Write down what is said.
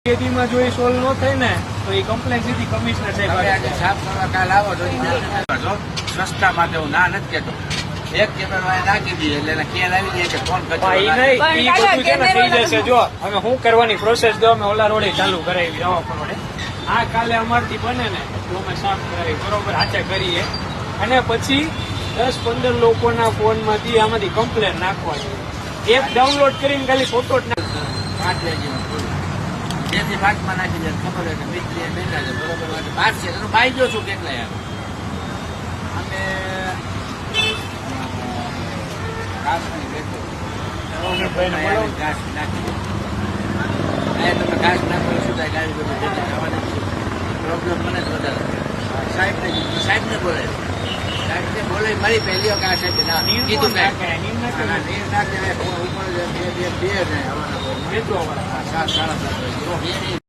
માં જો એ સોલ્વ ન થાય ને તો એ કમ્પ્લેન સીધી કમિશનર સાહેબ સાફ કરવા કાલ આવો રસ્તા માટે હું ના નથી કેતો એક કેમેરો નાખી દઈએ એટલે ખ્યાલ આવી જાય કે કોણ થઈ જશે. જો અમે શું કરવાની પ્રોસેસ દો અમે ઓલા રોડે ચાલુ કરાવી રવા રોડે આ કાલે અમારથી બને ને તો અમે સાફ કરાવી બરોબર હાથે કરીએ અને પછી 10-15 લોકોના ફોન માંથી આમાંથી કમ્પ્લેન નાખવાની એપ ડાઉનલોડ કરીને ખાલી ફોટો જેથી બાટમાં નાખી દે ખબર હોય કે મિત્રી બેઠા છે બરોબર બાદ છે એનું બાઈ જો છું કેટલા યાર અમે ઘાસ બેઠો ઘાસ નાખી તમે ઘાસ નાખો શું થાય ગાડી બધું જવાની પ્રોબ્લેમ મને જ વધારે સાહેબને બોલે સાહેબને બોલે મારી પહેલી વખત આ સાહેબ ના કીધું નીર નાખે ઉપર બે ને સાડા 7